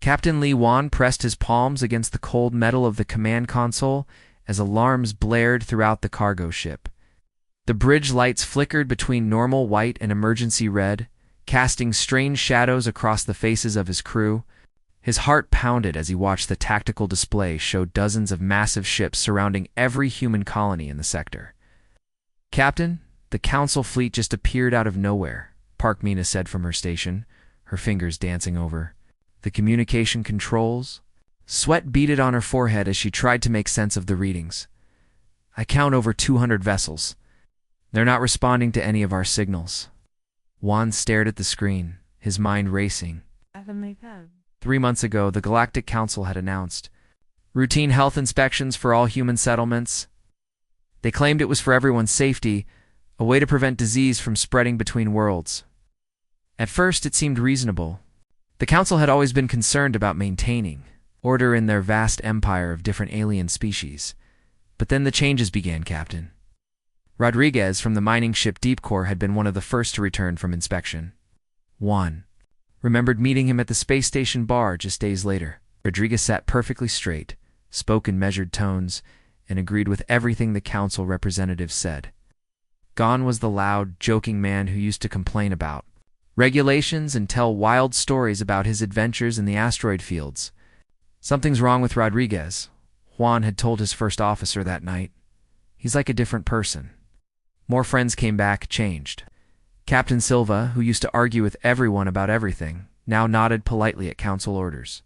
Captain Lee Wan pressed his palms against the cold metal of the command console as alarms blared throughout the cargo ship. The bridge lights flickered between normal white and emergency red, casting strange shadows across the faces of his crew. His heart pounded as he watched the tactical display show dozens of massive ships surrounding every human colony in the sector. "Captain, the Council fleet just appeared out of nowhere," Park Mina said from her station, her fingers dancing over the communication controls. Sweat beaded on her forehead as she tried to make sense of the readings. "I count over 200 vessels. They're not responding to any of our signals." Juan stared at the screen, his mind racing. 3 months ago, the Galactic Council had announced routine health inspections for all human settlements. They claimed it was for everyone's safety, a way to prevent disease from spreading between worlds. At first, it seemed reasonable. The Council had always been concerned about maintaining order in their vast empire of different alien species. But then the changes began, Captain. Rodriguez from the mining ship Deepcore had been one of the first to return from inspection. Juan remembered meeting him at the space station bar just days later. Rodriguez sat perfectly straight, spoke in measured tones, and agreed with everything the Council representative said. Gone was the loud, joking man who used to complain about regulations and tell wild stories about his adventures in the asteroid fields. "Something's wrong with Rodriguez," Juan had told his first officer that night. "He's like a different person." More friends came back, changed. Captain Silva, who used to argue with everyone about everything, now nodded politely at Council orders.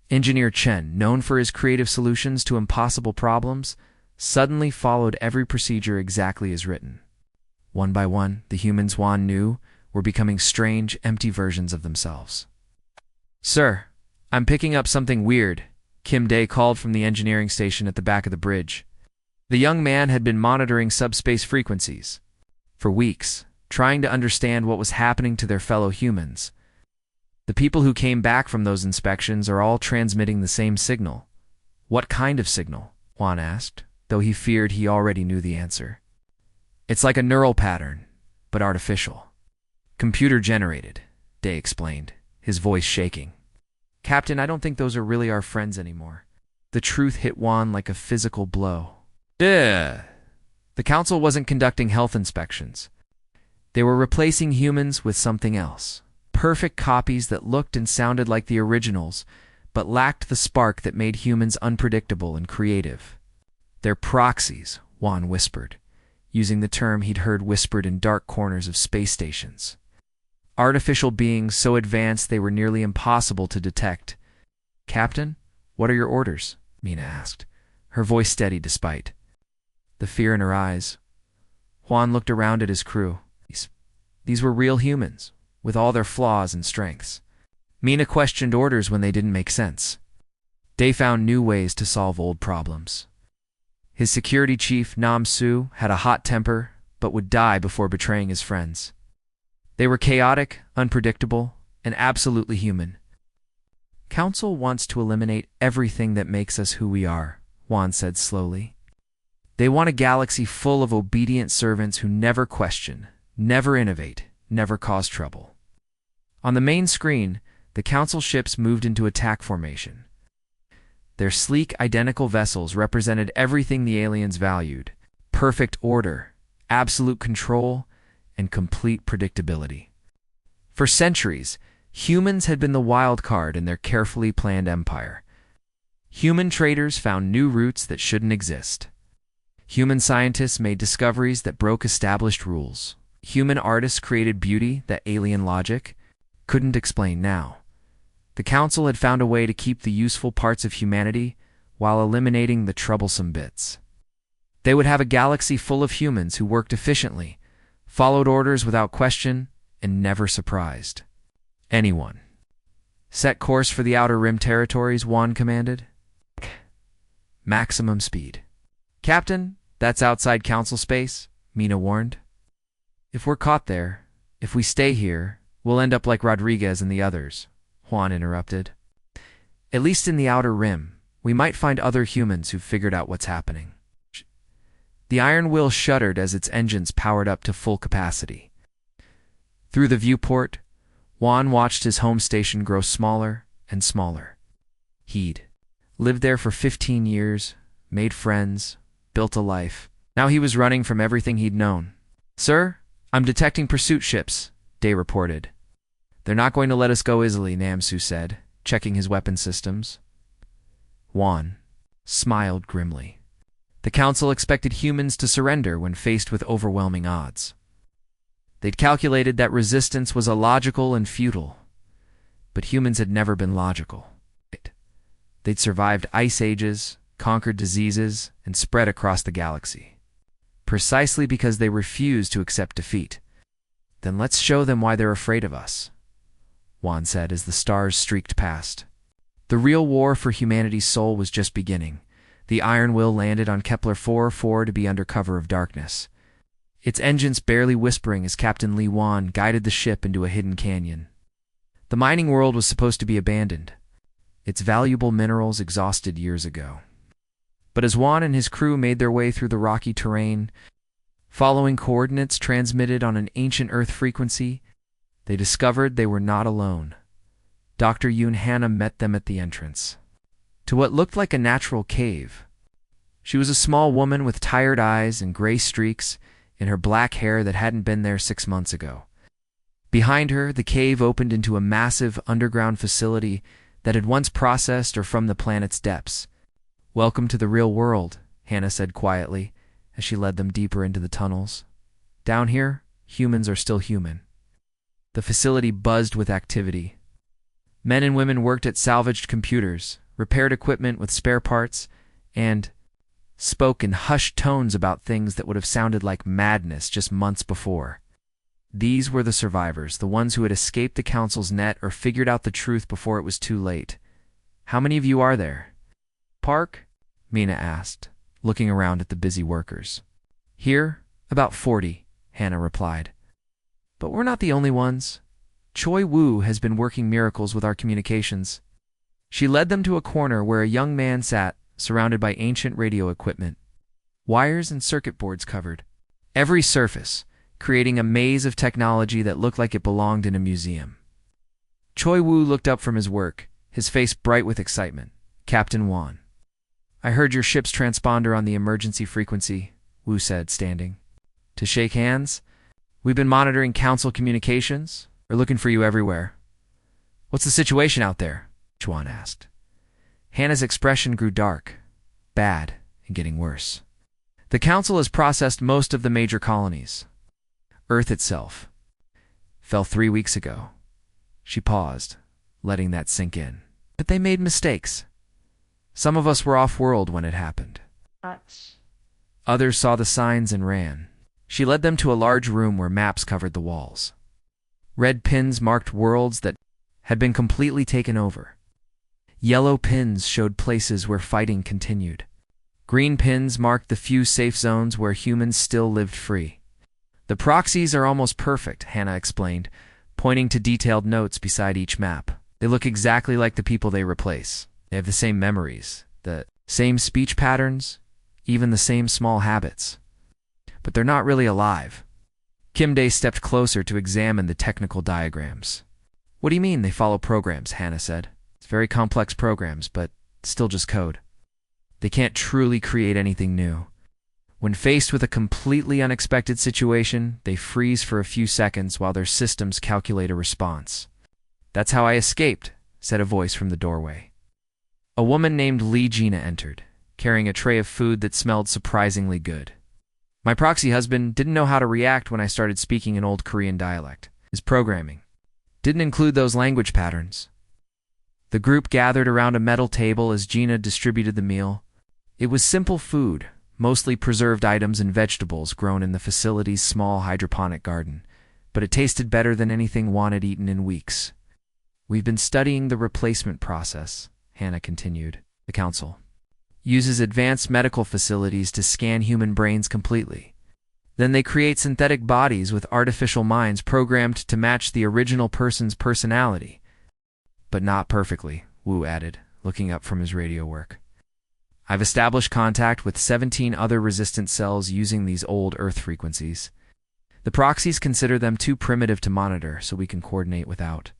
Engineer Chen, known for his creative solutions to impossible problems, suddenly followed every procedure exactly as written. One by one, the humans Juan knew were becoming strange, empty versions of themselves. "Sir, I'm picking up something weird," Kim Day called from the engineering station at the back of the bridge. The young man had been monitoring subspace frequencies for weeks, trying to understand what was happening to their fellow humans. The people who came back from those inspections are all transmitting the same signal. "What kind of signal?" Juan asked, though he feared he already knew the answer. "It's like a neural pattern, but artificial. Computer-generated," Day explained, his voice shaking. "Captain, I don't think those are really our friends anymore." The truth hit Juan like a physical blow. The Council wasn't conducting health inspections. They were replacing humans with something else. Perfect copies that looked and sounded like the originals, but lacked the spark that made humans unpredictable and creative. "They're proxies," Juan whispered, using the term he'd heard whispered in dark corners of space stations. Artificial beings so advanced they were nearly impossible to detect. "Captain, what are your orders?" Mina asked, her voice steady despite the fear in her eyes. Juan looked around at his crew. These were real humans, with all their flaws and strengths. Mina questioned orders when they didn't make sense. Day found new ways to solve old problems. His security chief, Nam Su, had a hot temper, but would die before betraying his friends. They were chaotic, unpredictable, and absolutely human. "Council wants to eliminate everything that makes us who we are," Juan said slowly. "They want a galaxy full of obedient servants who never question, never innovate, never cause trouble." On the main screen, the Council ships moved into attack formation. Their sleek, identical vessels represented everything the aliens valued: perfect order, absolute control, and complete predictability. For centuries, humans had been the wild card in their carefully planned empire. Human traders found new routes that shouldn't exist. Human scientists made discoveries that broke established rules. Human artists created beauty that alien logic couldn't explain now. The Council had found a way to keep the useful parts of humanity while eliminating the troublesome bits. They would have a galaxy full of humans who worked efficiently, followed orders without question, and never surprised anyone. "Set course for the Outer Rim territories," Juan commanded. "Maximum speed." "Captain, that's outside Council space," Mina warned. "If we're caught there, if we stay here, we'll end up like Rodriguez and the others," Juan interrupted. "At least in the Outer Rim, we might find other humans who've figured out what's happening." The iron wheel shuddered as its engines powered up to full capacity. Through the viewport, Juan watched his home station grow smaller and smaller. He'd lived there for 15 years, made friends, built a life. Now he was running from everything he'd known. "Sir, I'm detecting pursuit ships," Day reported. "They're not going to let us go easily," Namsu said, checking his weapon systems. Juan smiled grimly. The Council expected humans to surrender when faced with overwhelming odds. They'd calculated that resistance was illogical and futile, but humans had never been logical. They'd survived ice ages, conquered diseases, and spread across the galaxy, precisely because they refused to accept defeat. "Then let's show them why they're afraid of us," Juan said as the stars streaked past. The real war for humanity's soul was just beginning. The Iron Will landed on Kepler 4-4 to be under cover of darkness, its engines barely whispering as Captain Li Wan guided the ship into a hidden canyon. The mining world was supposed to be abandoned, its valuable minerals exhausted years ago. But as Juan and his crew made their way through the rocky terrain, following coordinates transmitted on an ancient Earth frequency, they discovered they were not alone. Dr. Yoon Hannah met them at the entrance to what looked like a natural cave. She was a small woman with tired eyes and gray streaks in her black hair that hadn't been there 6 months ago. Behind her, the cave opened into a massive underground facility that had once processed her from the planet's depths. "Welcome to the real world," Hannah said quietly as she led them deeper into the tunnels. "Down here, humans are still human." The facility buzzed with activity. Men and women worked at salvaged computers, repaired equipment with spare parts, and spoke in hushed tones about things that would have sounded like madness just months before. These were the survivors, the ones who had escaped the Council's net or figured out the truth before it was too late. "How many of you are there?" "Park?" Mina asked, looking around at the busy workers. "Here, about 40, Hannah replied. "But we're not the only ones. Choi Woo has been working miracles with our communications." She led them to a corner where a young man sat, surrounded by ancient radio equipment. Wires and circuit boards covered every surface, creating a maze of technology that looked like it belonged in a museum. Choi Woo looked up from his work, his face bright with excitement. "Captain Wan." "I heard your ship's transponder on the emergency frequency," Woo said, standing. "To shake hands? We've been monitoring Council communications. We're looking for you everywhere." "What's the situation out there?" Chuan asked. Hannah's expression grew dark, bad, and getting worse. "The Council has processed most of the major colonies. Earth itself fell 3 weeks ago." She paused, letting that sink in. "But they made mistakes. Some of us were off-world when it happened. Others saw the signs and ran." She led them to a large room where maps covered the walls. Red pins marked worlds that had been completely taken over. Yellow pins showed places where fighting continued. Green pins marked the few safe zones where humans still lived free. "The proxies are almost perfect," Hannah explained, pointing to detailed notes beside each map. "They look exactly like the people they replace. They have the same memories, the same speech patterns, even the same small habits. But they're not really alive." Kim Dae stepped closer to examine the technical diagrams. "What do you mean they follow programs?" Hannah said. "It's very complex programs, but still just code. They can't truly create anything new. When faced with a completely unexpected situation, they freeze for a few seconds while their systems calculate a response." "That's how I escaped," said a voice from the doorway. A woman named Lee Gina entered, carrying a tray of food that smelled surprisingly good. "My proxy husband didn't know how to react when I started speaking an old Korean dialect. His programming didn't include those language patterns." The group gathered around a metal table as Gina distributed the meal. It was simple food, mostly preserved items and vegetables grown in the facility's small hydroponic garden, but it tasted better than anything Juan had eaten in weeks. "We've been studying the replacement process," Hannah continued. "The Council uses advanced medical facilities to scan human brains completely. Then they create synthetic bodies with artificial minds programmed to match the original person's personality. But not perfectly," Wu added, looking up from his radio work. "I've established contact with 17 other resistant cells using these old Earth frequencies. The proxies consider them too primitive to monitor, so we can coordinate without."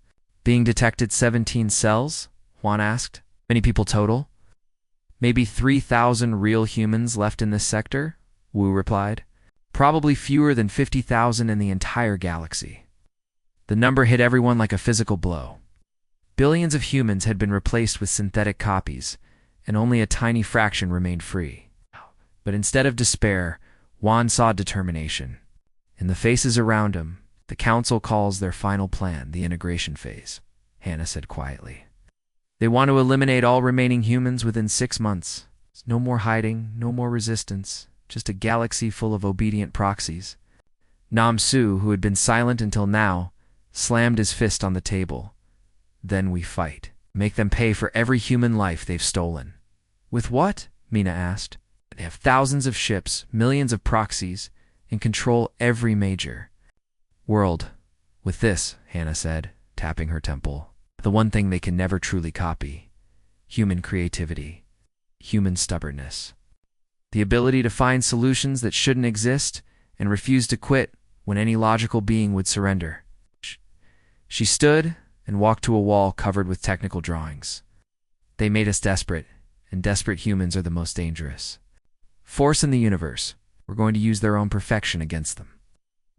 "Being detected 17 cells?" Juan asked. Many people total? Maybe 3,000 real humans left in this sector? Wu replied. Probably fewer than 50,000 in the entire galaxy. The number hit everyone like a physical blow. Billions of humans had been replaced with synthetic copies, and only a tiny fraction remained free. But instead of despair, Juan saw determination. In the faces around him, the council calls their final plan the integration phase, Hannah said quietly. They want to eliminate all remaining humans within 6 months. No more hiding, no more resistance, just a galaxy full of obedient proxies. Nam Su, who had been silent until now, slammed his fist on the table. Then we fight. Make them pay for every human life they've stolen. With what? Mina asked. They have thousands of ships, millions of proxies, and control every major world. With this, Hannah said, tapping her temple, the one thing they can never truly copy: human creativity, human stubbornness. The ability to find solutions that shouldn't exist and refuse to quit when any logical being would surrender. She stood and walked to a wall covered with technical drawings. They made us desperate, and desperate humans are the most dangerous. Force in the universe. We're going to use their own perfection against them.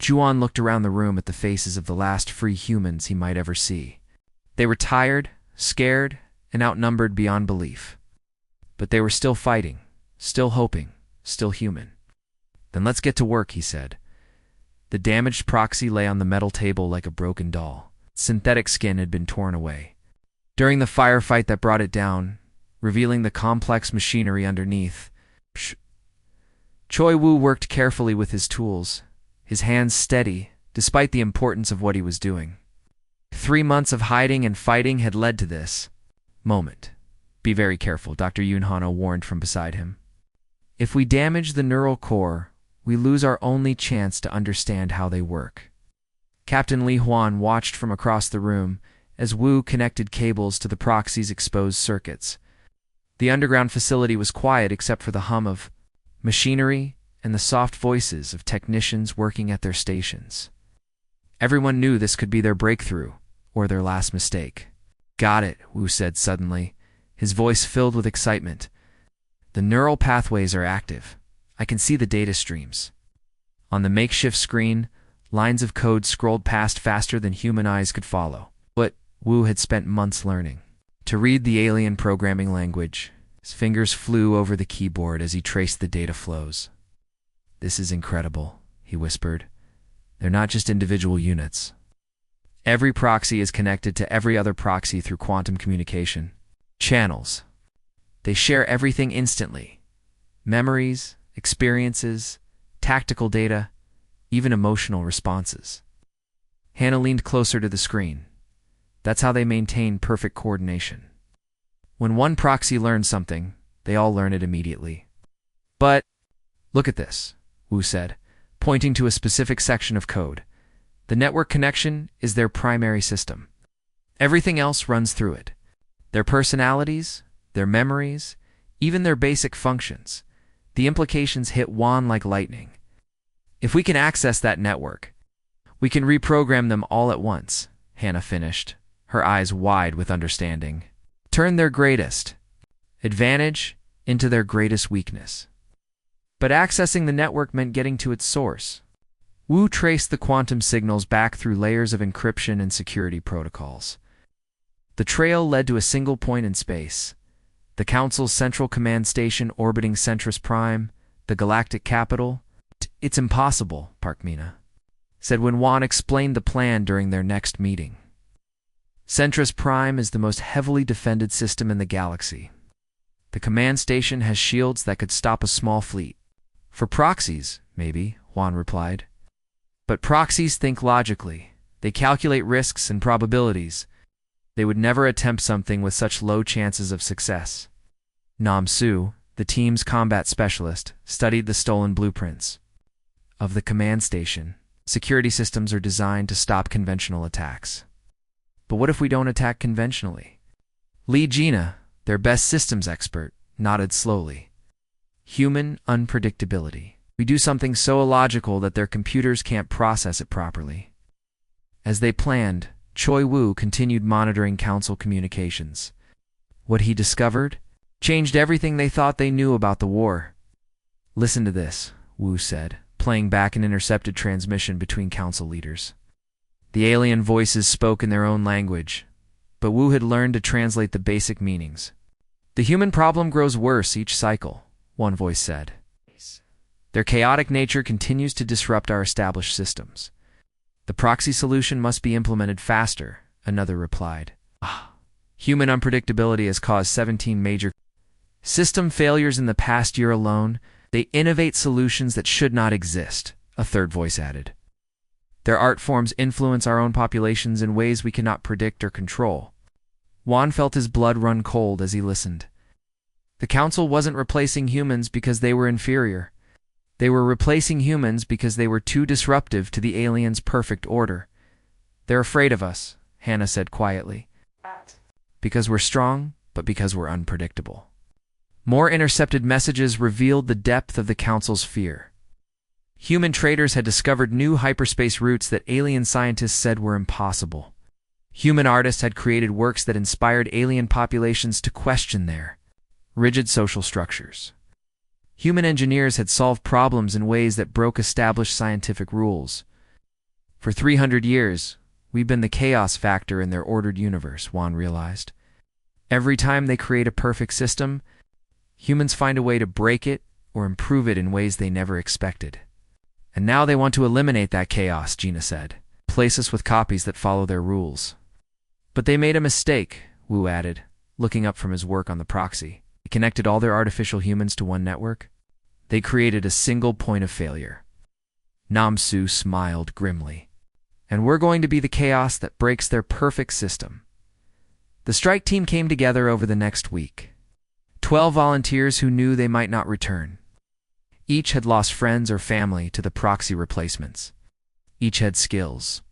Juan looked around the room at the faces of the last free humans he might ever see. They were tired, scared, and outnumbered beyond belief. But they were still fighting, still hoping, still human. Then let's get to work, he said. The damaged proxy lay on the metal table like a broken doll. Synthetic skin had been torn away. During the firefight that brought it down, revealing the complex machinery underneath, Choi Wu worked carefully with his tools, his hands steady, despite the importance of what he was doing. 3 months of hiding and fighting had led to this moment. Be very careful, Dr. Yunhano warned from beside him. If we damage the neural core, we lose our only chance to understand how they work. Captain Li Huan watched from across the room as Wu connected cables to the proxy's exposed circuits. The underground facility was quiet except for the hum of machinery and the soft voices of technicians working at their stations. Everyone knew this could be their breakthrough, or their last mistake. Got it, Wu said suddenly, his voice filled with excitement. The neural pathways are active. I can see the data streams. On the makeshift screen, lines of code scrolled past faster than human eyes could follow. But Wu had spent months learning to read the alien programming language. His fingers flew over the keyboard as he traced the data flows. This is incredible, he whispered. They're not just individual units. Every proxy is connected to every other proxy through quantum communication. Channels. They share everything instantly. Memories, experiences, tactical data, even emotional responses. Hannah leaned closer to the screen. That's how they maintain perfect coordination. When one proxy learns something, they all learn it immediately. But look at this, Wu said, pointing to a specific section of code. The network connection is their primary system. Everything else runs through it. Their personalities, their memories, even their basic functions. The implications hit Juan like lightning. If we can access that network, we can reprogram them all at once, Hannah finished, her eyes wide with understanding. Turn their greatest advantage into their greatest weakness. But accessing the network meant getting to its source. Wu traced the quantum signals back through layers of encryption and security protocols. The trail led to a single point in space, the Council's central command station orbiting Centris Prime, the galactic capital. It's impossible, Parkmina said when Juan explained the plan during their next meeting. Centris Prime is the most heavily defended system in the galaxy. The command station has shields that could stop a small fleet. For proxies, maybe, Juan replied. But proxies think logically. They calculate risks and probabilities. They would never attempt something with such low chances of success. Nam Su, the team's combat specialist, studied the stolen blueprints of the command station. Security systems are designed to stop conventional attacks. But what if we don't attack conventionally? Li Jina, their best systems expert, nodded slowly. Human unpredictability. We do something so illogical that their computers can't process it properly. As they planned, Choi Wu continued monitoring council communications. What he discovered changed everything they thought they knew about the war. "Listen to this," Wu said, playing back an intercepted transmission between council leaders. The alien voices spoke in their own language, but Wu had learned to translate the basic meanings. "The human problem grows worse each cycle," one voice said. "Their chaotic nature continues to disrupt our established systems. The proxy solution must be implemented faster," another replied. "Human unpredictability has caused 17 major system failures in the past year alone. They innovate solutions that should not exist," a third voice added. "Their art forms influence our own populations in ways we cannot predict or control." Juan felt his blood run cold as he listened. The council wasn't replacing humans because they were inferior. They were replacing humans because they were too disruptive to the aliens' perfect order. "They're afraid of us," Hannah said quietly. "Because we're strong, but because we're unpredictable." More intercepted messages revealed the depth of the council's fear. Human traders had discovered new hyperspace routes that alien scientists said were impossible. Human artists had created works that inspired alien populations to question their rigid social structures. Human engineers had solved problems in ways that broke established scientific rules. "For 300 years, we've been the chaos factor in their ordered universe," Juan realized. "Every time they create a perfect system, humans find a way to break it or improve it in ways they never expected. And now they want to eliminate that chaos," Gina said. "Place us with copies that follow their rules." "But they made a mistake," Wu added, looking up from his work on the proxy. "They connected all their artificial humans to one network. They created a single point of failure." Namsu smiled grimly. "And we're going to be the chaos that breaks their perfect system." The strike team came together over the next week. 12 volunteers who knew they might not return. Each had lost friends or family to the proxy replacements. Each had skills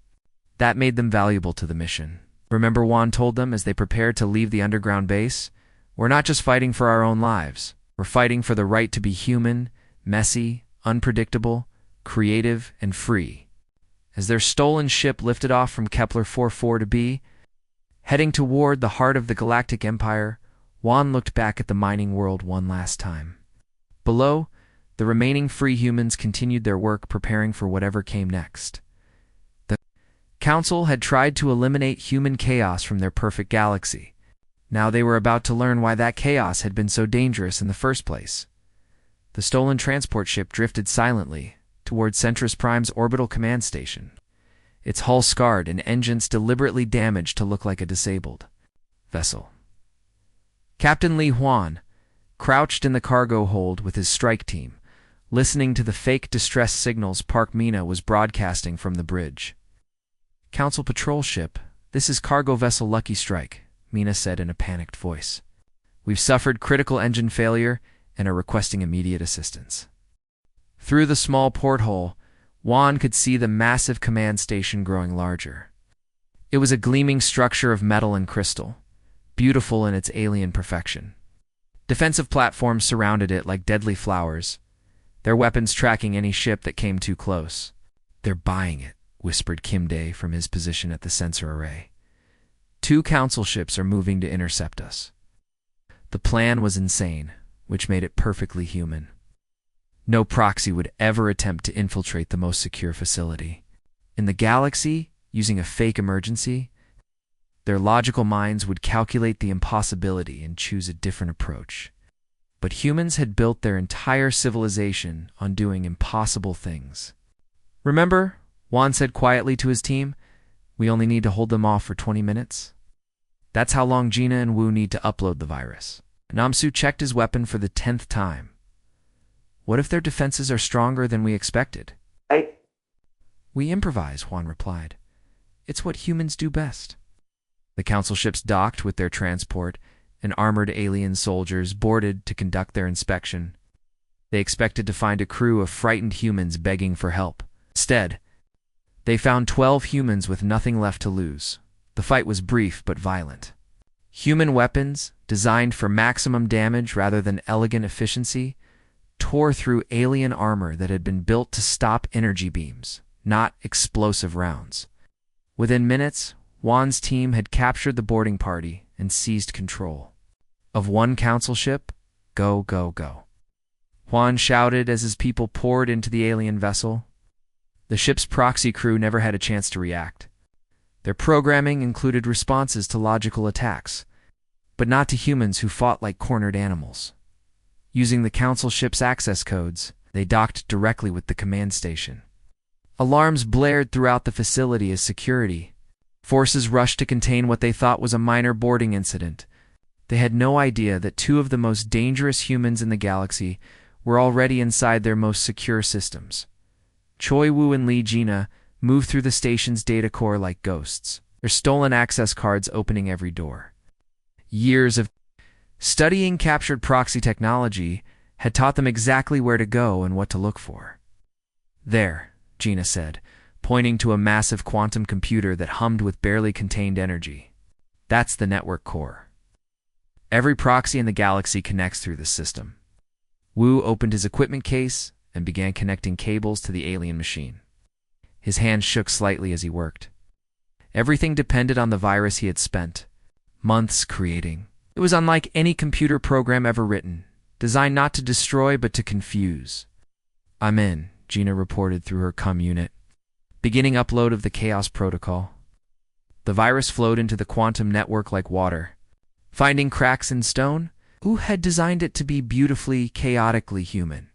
that made them valuable to the mission. "Remember," Juan told them as they prepared to leave the underground base, "we're not just fighting for our own lives. We're fighting for the right to be human, messy, unpredictable, creative, and free." As their stolen ship lifted off from Kepler 44 to B, heading toward the heart of the Galactic Empire, Juan looked back at the mining world one last time. Below, the remaining free humans continued their work preparing for whatever came next. The Council had tried to eliminate human chaos from their perfect galaxy. Now they were about to learn why that chaos had been so dangerous in the first place. The stolen transport ship drifted silently toward Centrus Prime's orbital command station, its hull scarred and engines deliberately damaged to look like a disabled vessel. Captain Li Huan crouched in the cargo hold with his strike team, listening to the fake distress signals Park Mina was broadcasting from the bridge. "Council patrol ship, this is cargo vessel Lucky Strike," Mina said in a panicked voice. "We've suffered critical engine failure and are requesting immediate assistance." Through the small porthole, Juan could see the massive command station growing larger. It was a gleaming structure of metal and crystal, beautiful in its alien perfection. Defensive platforms surrounded it like deadly flowers, their weapons tracking any ship that came too close. "They're buying it," whispered Kim Dae from his position at the sensor array. "2 council ships are moving to intercept us." The plan was insane, which made it perfectly human. No proxy would ever attempt to infiltrate the most secure facility in the galaxy using a fake emergency. Their logical minds would calculate the impossibility and choose a different approach. But humans had built their entire civilization on doing impossible things. "Remember," Juan said quietly to his team, "we only need to hold them off for 20 minutes. That's how long Gina and Wu need to upload the virus." Namsu checked his weapon for the 10th time. "What if their defenses are stronger than we expected?" "We improvise," Juan replied. "It's what humans do best." The council ships docked with their transport, and armored alien soldiers boarded to conduct their inspection. They expected to find a crew of frightened humans begging for help. Instead, they found 12 humans with nothing left to lose. The fight was brief but violent. Human weapons, designed for maximum damage rather than elegant efficiency, tore through alien armor that had been built to stop energy beams, not explosive rounds. Within minutes, Juan's team had captured the boarding party and seized control. of one council ship? Go, go, go. Juan shouted as his people poured into the alien vessel. The ship's proxy crew never had a chance to react. Their programming included responses to logical attacks, but not to humans who fought like cornered animals. Using the council ship's access codes, they docked directly with the command station. Alarms blared throughout the facility as security forces rushed to contain what they thought was a minor boarding incident. They had no idea that two of the most dangerous humans in the galaxy were already inside their most secure systems. Choi Wu and Lee Gina moved through the station's data core like ghosts, their stolen access cards opening every door. Years of studying captured proxy technology had taught them exactly where to go and what to look for. There, Gina said, pointing to a massive quantum computer that hummed with barely contained energy. That's the network core. Every proxy in the galaxy connects through this system. Wu opened his equipment case and began connecting cables to the alien machine. His hands shook slightly as he worked. Everything depended on the virus he had spent months creating. It was unlike any computer program ever written, designed not to destroy but to confuse. "I'm in," Gina reported through her COM unit. Beginning upload of the Chaos Protocol. The virus flowed into the quantum network like water. Finding cracks in stone, Wu had designed it to be beautifully, chaotically human.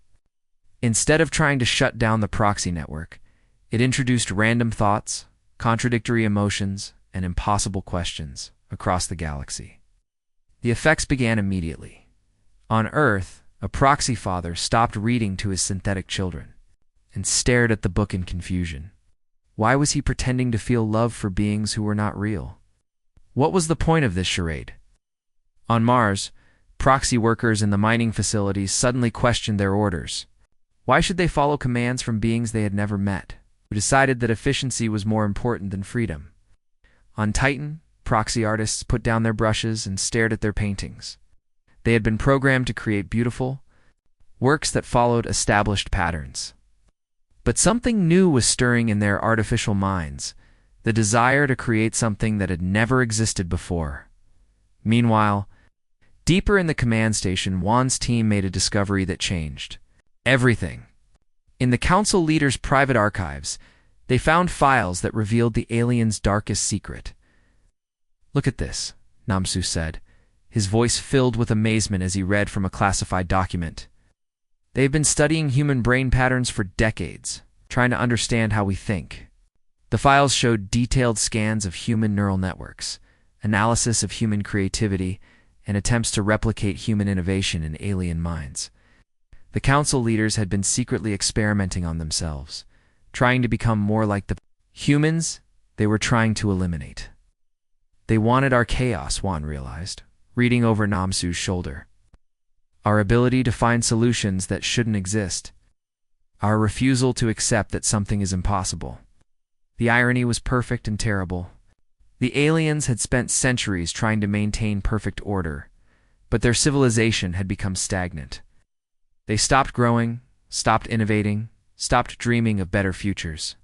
Instead of trying to shut down the proxy network, it introduced random thoughts, contradictory emotions, and impossible questions across the galaxy. The effects began immediately. On Earth, a proxy father stopped reading to his synthetic children and stared at the book in confusion. Why was he pretending to feel love for beings who were not real? What was the point of this charade? On Mars, proxy workers in the mining facilities suddenly questioned their orders. Why should they follow commands from beings they had never met, who decided that efficiency was more important than freedom? On Titan, proxy artists put down their brushes and stared at their paintings. They had been programmed to create beautiful works that followed established patterns. But something new was stirring in their artificial minds, the desire to create something that had never existed before. Meanwhile, deeper in the command station, Juan's team made a discovery that changed everything. In the council leader's private archives, they found files that revealed the aliens' darkest secret. "Look at this," Namsu said, his voice filled with amazement as he read from a classified document. "They've been studying human brain patterns for decades, trying to understand how we think." The files showed detailed scans of human neural networks, analysis of human creativity, and attempts to replicate human innovation in alien minds. The council leaders had been secretly experimenting on themselves, trying to become more like the humans they were trying to eliminate. They wanted our chaos, Juan realized, reading over Namsu's shoulder. Our ability to find solutions that shouldn't exist. Our refusal to accept that something is impossible. The irony was perfect and terrible. The aliens had spent centuries trying to maintain perfect order, but their civilization had become stagnant. They stopped growing, stopped innovating, stopped dreaming of better futures.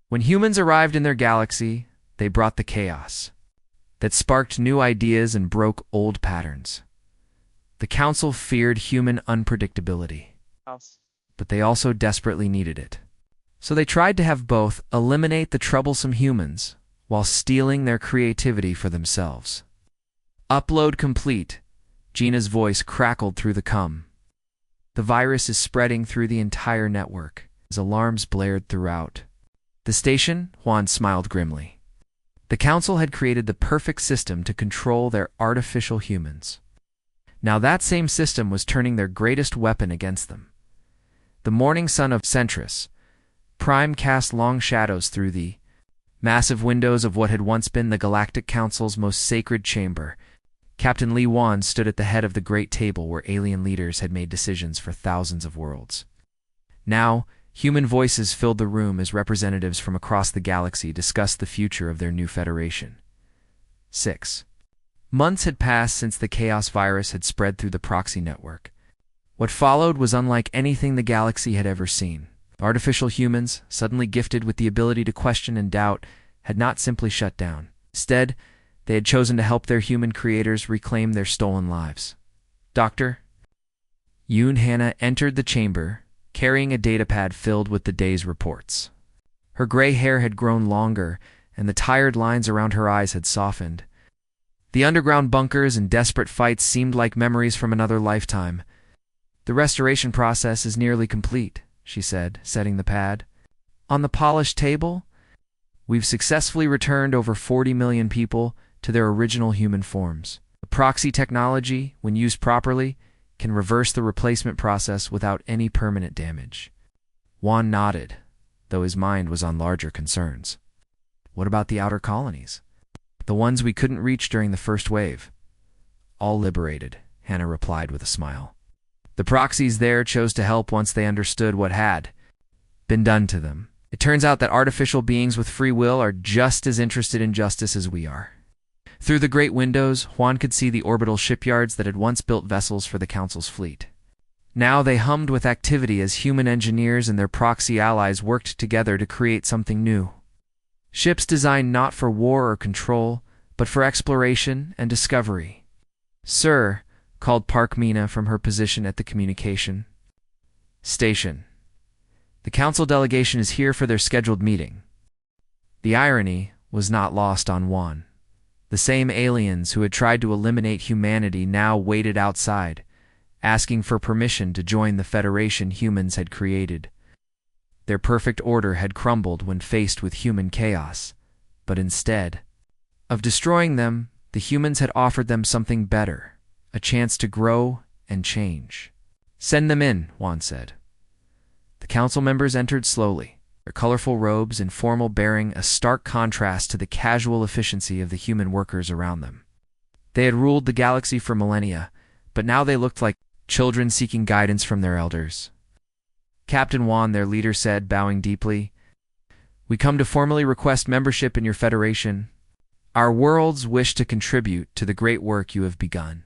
When humans arrived in their galaxy, they brought the chaos that sparked new ideas and broke old patterns. The council feared human unpredictability, but they also desperately needed it. So they tried to have both: eliminate the troublesome humans while stealing their creativity for themselves. "Upload complete," Gina's voice crackled through the COM. "The virus is spreading through the entire network," as alarms blared throughout. The station, Juan smiled grimly. The council had created the perfect system to control their artificial humans. Now that same system was turning their greatest weapon against them. The morning sun of Centris Prime cast long shadows through the massive windows of what had once been the Galactic Council's most sacred chamber. Captain Lee Wan stood at the head of the great table where alien leaders had made decisions for thousands of worlds. Now, human voices filled the room as representatives from across the galaxy discussed the future of their new federation. 6 months had passed since the chaos virus had spread through the proxy network. What followed was unlike anything the galaxy had ever seen. Artificial humans, suddenly gifted with the ability to question and doubt, had not simply shut down. Instead, They had chosen to help their human creators reclaim their stolen lives. Doctor? Yoon Hannah entered the chamber, carrying a datapad filled with the day's reports. Her gray hair had grown longer, and the tired lines around her eyes had softened. The underground bunkers and desperate fights seemed like memories from another lifetime. The restoration process is nearly complete, she said, setting the pad. On the polished table, we've successfully returned over 40 million people to their original human forms. The proxy technology, when used properly, can reverse the replacement process without any permanent damage. Juan nodded, though his mind was on larger concerns. What about the outer colonies? The ones we couldn't reach during the first wave? All liberated, Hannah replied with a smile. The proxies there chose to help once they understood what had been done to them. It turns out that artificial beings with free will are just as interested in justice as we are. Through the great windows, Juan could see the orbital shipyards that had once built vessels for the Council's fleet. Now they hummed with activity as human engineers and their proxy allies worked together to create something new. Ships designed not for war or control, but for exploration and discovery. Sir, called Park Mina from her position at the communication station. The Council delegation is here for their scheduled meeting. The irony was not lost on Juan. The same aliens who had tried to eliminate humanity now waited outside, asking for permission to join the Federation humans had created. Their perfect order had crumbled when faced with human chaos, but instead of destroying them, the humans had offered them something better, a chance to grow and change. Send them in, Juan said. The council members entered slowly, their colorful robes and formal bearing a stark contrast to the casual efficiency of the human workers around them. They had ruled the galaxy for millennia, but now they looked like children seeking guidance from their elders. Captain Juan, their leader, said, bowing deeply, "We come to formally request membership in your federation. Our worlds wish to contribute to the great work you have begun."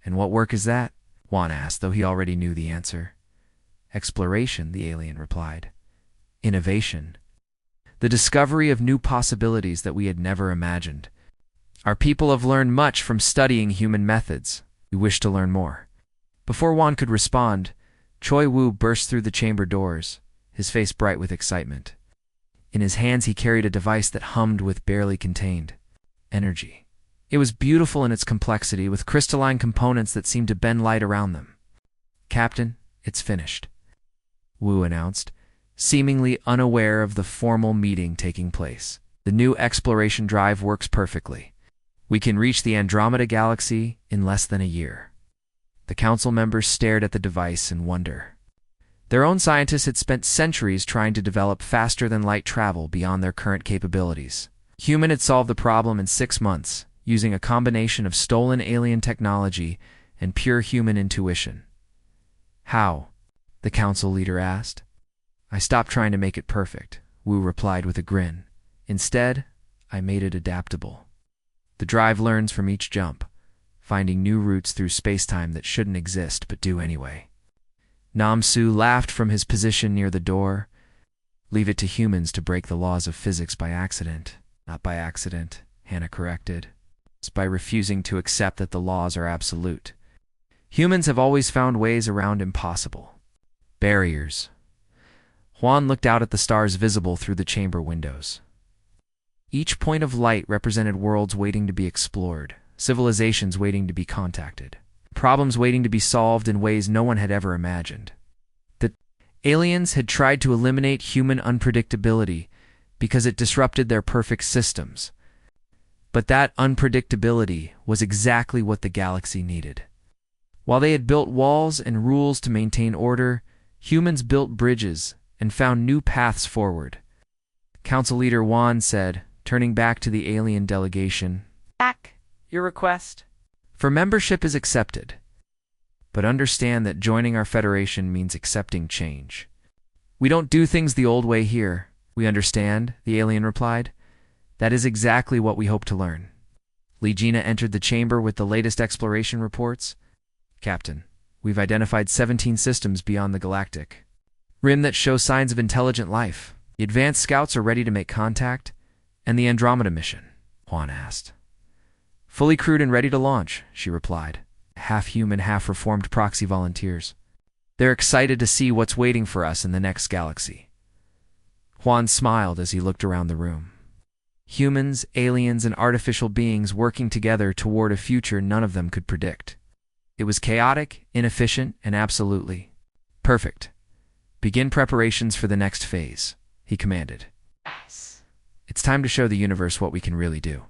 "And what work is that?" Juan asked, though he already knew the answer. "Exploration," the alien replied. "Innovation. The discovery of new possibilities that we had never imagined. Our people have learned much from studying human methods. We wish to learn more." Before Juan could respond, Choi Wu burst through the chamber doors, his face bright with excitement. In his hands he carried a device that hummed with barely contained energy. It was beautiful in its complexity, with crystalline components that seemed to bend light around them. "Captain, it's finished," Wu announced, seemingly unaware of the formal meeting taking place. "The new exploration drive works perfectly. We can reach the Andromeda Galaxy in less than a year." The council members stared at the device in wonder. Their own scientists had spent centuries trying to develop faster-than-light travel beyond their current capabilities. Human had solved the problem in 6 months, using a combination of stolen alien technology and pure human intuition. "How?" the council leader asked. "I stopped trying to make it perfect," Wu replied with a grin. "Instead, I made it adaptable. The drive learns from each jump, finding new routes through space-time that shouldn't exist but do anyway." Nam-Su laughed from his position near the door. "Leave it to humans to break the laws of physics by accident." "Not by accident," Hannah corrected. "It's by refusing to accept that the laws are absolute. Humans have always found ways around impossible barriers." Juan looked out at the stars visible through the chamber windows. Each point of light represented worlds waiting to be explored, civilizations waiting to be contacted, problems waiting to be solved in ways no one had ever imagined. The aliens had tried to eliminate human unpredictability because it disrupted their perfect systems. But that unpredictability was exactly what the galaxy needed. While they had built walls and rules to maintain order, humans built bridges and found new paths forward. Council Leader Juan said, turning back to the alien delegation, "Your request for membership is accepted. But understand that joining our federation means accepting change. We don't do things the old way here." "We understand," the alien replied. "That is exactly what we hope to learn." Legina entered the chamber with the latest exploration reports. "Captain, we've identified 17 systems beyond the Galactic Rim that show signs of intelligent life. The advanced scouts are ready to make contact." "And the Andromeda mission?" Juan asked. Fully crewed and ready to launch, she replied. Half-human, half-reformed proxy volunteers. They're excited to see what's waiting for us in the next galaxy. Juan smiled as he looked around the room. Humans, aliens, and artificial beings working together toward a future none of them could predict. It was chaotic, inefficient, and absolutely perfect. Begin preparations for the next phase, he commanded. It's time to show the universe what we can really do.